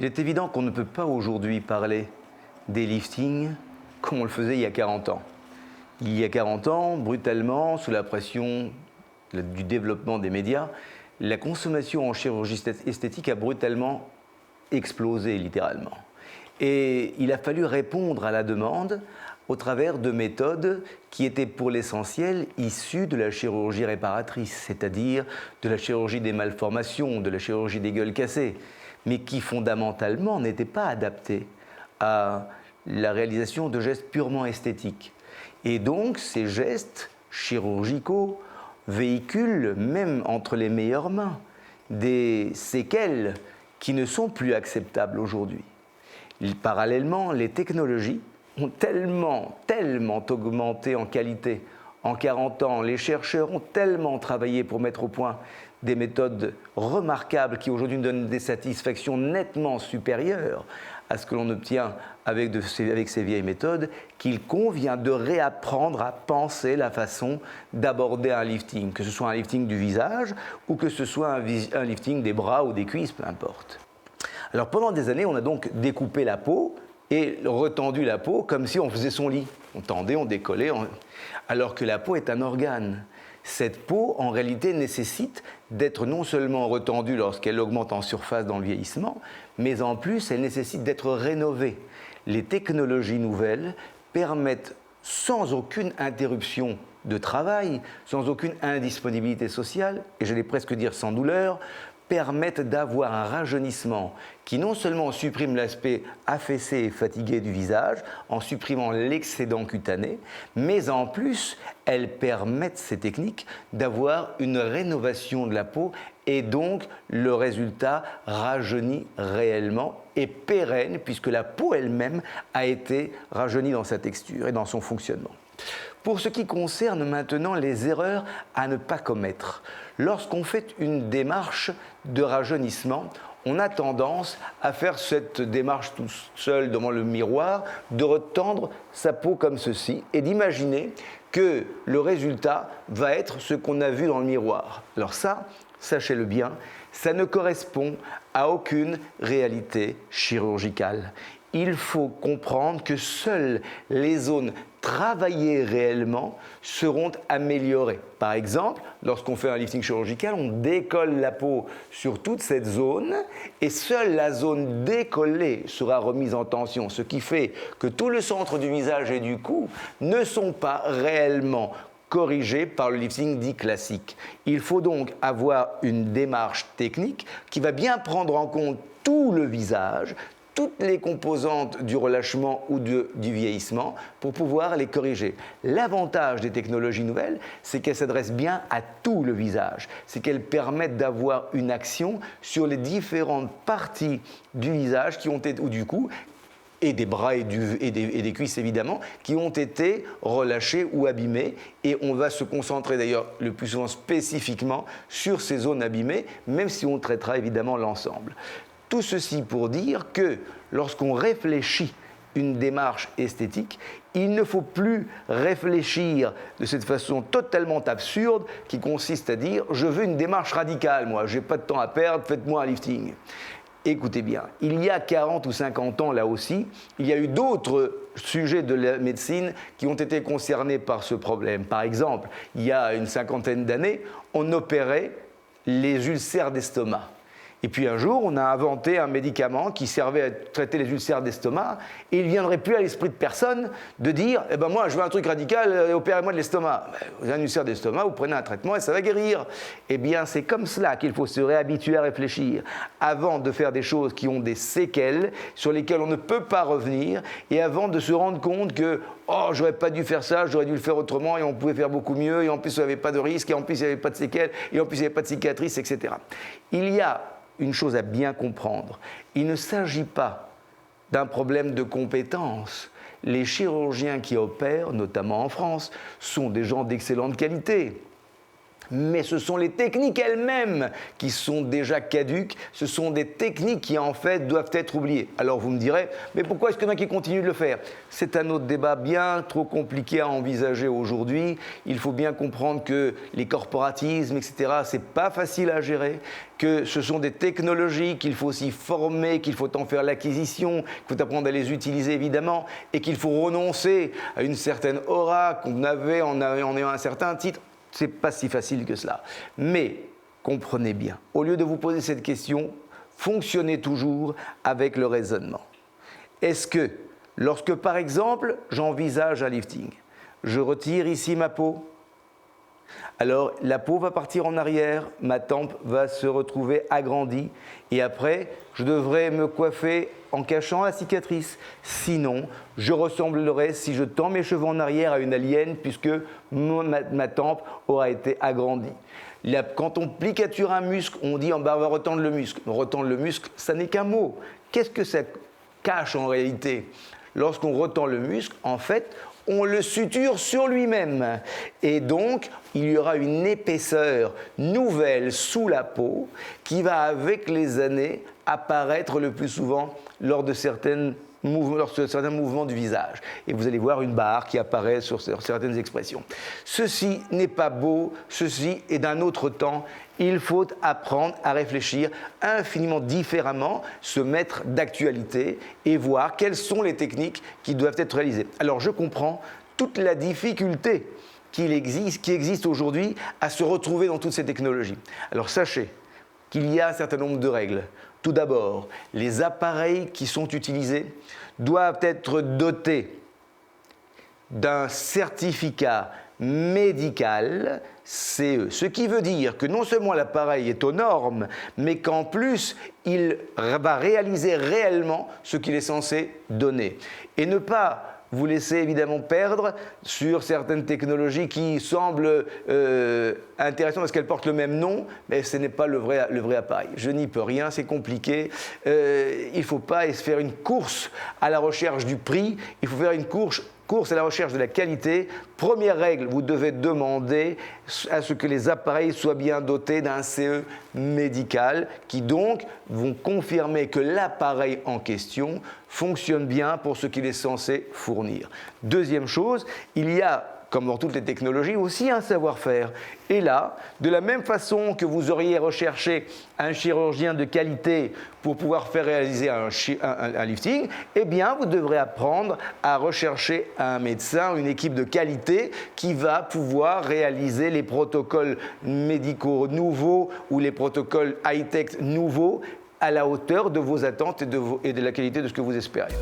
Il est évident qu'on ne peut pas aujourd'hui parler des liftings comme on le faisait il y a 40 ans. Il y a 40 ans, brutalement, sous la pression du développement des médias, la consommation en chirurgie esthétique a brutalement explosé, littéralement. Et il a fallu répondre à la demande au travers de méthodes qui étaient pour l'essentiel issues de la chirurgie réparatrice, c'est-à-dire de la chirurgie des malformations, de la chirurgie des gueules cassées, mais qui fondamentalement n'étaient pas adaptées à la réalisation de gestes purement esthétiques. Et donc ces gestes chirurgicaux véhiculent, même entre les meilleures mains, des séquelles qui ne sont plus acceptables aujourd'hui. Parallèlement, les technologies ont tellement augmenté en qualité. En 40 ans, les chercheurs ont tellement travaillé pour mettre au point des méthodes remarquables qui aujourd'hui nous donnent des satisfactions nettement supérieures à ce que l'on obtient avec ces vieilles méthodes, qu'il convient de réapprendre à penser la façon d'aborder un lifting, que ce soit un lifting du visage ou que ce soit un lifting des bras ou des cuisses, peu importe. Alors pendant des années, on a donc découpé la peau et retendu la peau comme si on faisait son lit. On tendait, on décollait, alors que la peau est un organe. Cette peau, en réalité, nécessite d'être non seulement retendue lorsqu'elle augmente en surface dans le vieillissement, mais en plus, elle nécessite d'être rénovée. Les technologies nouvelles permettent, sans aucune interruption de travail, sans aucune indisponibilité sociale, et j'allais presque dire sans douleur, permettent d'avoir un rajeunissement qui non seulement supprime l'aspect affaissé et fatigué du visage en supprimant l'excédent cutané, mais en plus, elles permettent, ces techniques, d'avoir une rénovation de la peau et donc le résultat rajeunit réellement et pérenne puisque la peau elle-même a été rajeunie dans sa texture et dans son fonctionnement. Pour ce qui concerne maintenant les erreurs à ne pas commettre, lorsqu'on fait une démarche de rajeunissement, on a tendance à faire cette démarche tout seul devant le miroir, de retendre sa peau comme ceci et d'imaginer que le résultat va être ce qu'on a vu dans le miroir. Alors ça, sachez-le bien, ça ne correspond à aucune réalité chirurgicale. Il faut comprendre que seules les zones travaillées réellement seront améliorées. Par exemple, lorsqu'on fait un lifting chirurgical, on décolle la peau sur toute cette zone et seule la zone décollée sera remise en tension, ce qui fait que tout le centre du visage et du cou ne sont pas réellement corrigés par le lifting dit classique. Il faut donc avoir une démarche technique qui va bien prendre en compte tout le visage, toutes les composantes du relâchement ou du vieillissement pour pouvoir les corriger. L'avantage des technologies nouvelles, c'est qu'elles s'adressent bien à tout le visage. C'est qu'elles permettent d'avoir une action sur les différentes parties du visage qui ont été, ou du cou, et des bras et des cuisses évidemment, qui ont été relâchés ou abîmés. Et on va se concentrer d'ailleurs le plus souvent spécifiquement sur ces zones abîmées, même si on traitera évidemment l'ensemble. Tout ceci pour dire que lorsqu'on réfléchit une démarche esthétique, il ne faut plus réfléchir de cette façon totalement absurde qui consiste à dire « je veux une démarche radicale, moi, je n'ai pas de temps à perdre, faites-moi un lifting ». Écoutez bien, il y a 40 ou 50 ans, là aussi, il y a eu d'autres sujets de la médecine qui ont été concernés par ce problème. Par exemple, il y a une cinquantaine d'années, on opérait les ulcères d'estomac. Et puis un jour, on a inventé un médicament qui servait à traiter les ulcères d'estomac et il ne viendrait plus à l'esprit de personne de dire « Eh ben moi, je veux un truc radical, opérez-moi de l'estomac. » Vous avez un ulcère d'estomac, vous prenez un traitement et ça va guérir. Eh bien, c'est comme cela qu'il faut se réhabituer à réfléchir avant de faire des choses qui ont des séquelles sur lesquelles on ne peut pas revenir et avant de se rendre compte que « Oh, j'aurais pas dû faire ça, j'aurais dû le faire autrement et on pouvait faire beaucoup mieux et en plus, il n'y avait pas de risque et en plus, il n'y avait pas de séquelles et en plus, il n'y avait pas de cicatrices, etc. » Il y a une chose à bien comprendre, il ne s'agit pas d'un problème de compétence. Les chirurgiens qui opèrent, notamment en France, sont des gens d'excellente qualité. Mais ce sont les techniques elles-mêmes qui sont déjà caduques, ce sont des techniques qui en fait doivent être oubliées. Alors vous me direz, mais pourquoi est-ce qu'il y en a qui continuent de le faire? C'est un autre débat bien trop compliqué à envisager aujourd'hui. Il faut bien comprendre que les corporatismes, etc., c'est pas facile à gérer, que ce sont des technologies qu'il faut aussi former, qu'il faut en faire l'acquisition, qu'il faut apprendre à les utiliser évidemment, et qu'il faut renoncer à une certaine aura qu'on avait en ayant un certain titre. C'est pas si facile que cela. Mais, comprenez bien, au lieu de vous poser cette question, fonctionnez toujours avec le raisonnement. Est-ce que, lorsque par exemple, j'envisage un lifting, je retire ici ma peau, alors la peau va partir en arrière, ma tempe va se retrouver agrandie et après, je devrais me coiffer en cachant la cicatrice. Sinon, je ressemblerai, si je tends mes cheveux en arrière, à une alien puisque ma tempe aura été agrandie. Quand on plicature un muscle, on dit on va retendre le muscle. Retendre le muscle, ça n'est qu'un mot. Qu'est-ce que ça cache en réalité? Lorsqu'on retend le muscle, en fait, on le suture sur lui-même. Et donc, il y aura une épaisseur nouvelle sous la peau qui va, avec les années, apparaître le plus souvent lors de certains mouvements du visage. Et vous allez voir une barre qui apparaît sur certaines expressions. Ceci n'est pas beau, ceci est d'un autre temps. Il faut apprendre à réfléchir infiniment différemment, se mettre d'actualité et voir quelles sont les techniques qui doivent être réalisées. Alors je comprends toute la difficulté qui existe aujourd'hui à se retrouver dans toutes ces technologies. Alors sachez qu'il y a un certain nombre de règles. Tout d'abord, les appareils qui sont utilisés doivent être dotés d'un certificat médical CE. Ce qui veut dire que non seulement l'appareil est aux normes, mais qu'en plus, il va réaliser réellement ce qu'il est censé donner. Et ne pas vous laisser évidemment perdre sur certaines technologies qui semblent intéressantes parce qu'elles portent le même nom, mais ce n'est pas le vrai appareil. Je n'y peux rien, c'est compliqué. Il ne faut pas faire une course à la recherche du prix, il faut faire une course à la recherche de la qualité. Première règle, vous devez demander à ce que les appareils soient bien dotés d'un CE médical qui donc vont confirmer que l'appareil en question fonctionne bien pour ce qu'il est censé fournir. Deuxième chose, il y a, comme dans toutes les technologies, aussi un savoir-faire. Et là, de la même façon que vous auriez recherché un chirurgien de qualité pour pouvoir faire réaliser un lifting, eh bien, vous devrez apprendre à rechercher un médecin, une équipe de qualité qui va pouvoir réaliser les protocoles médicaux nouveaux ou les protocoles high-tech nouveaux à la hauteur de vos attentes et de la qualité de ce que vous espérez.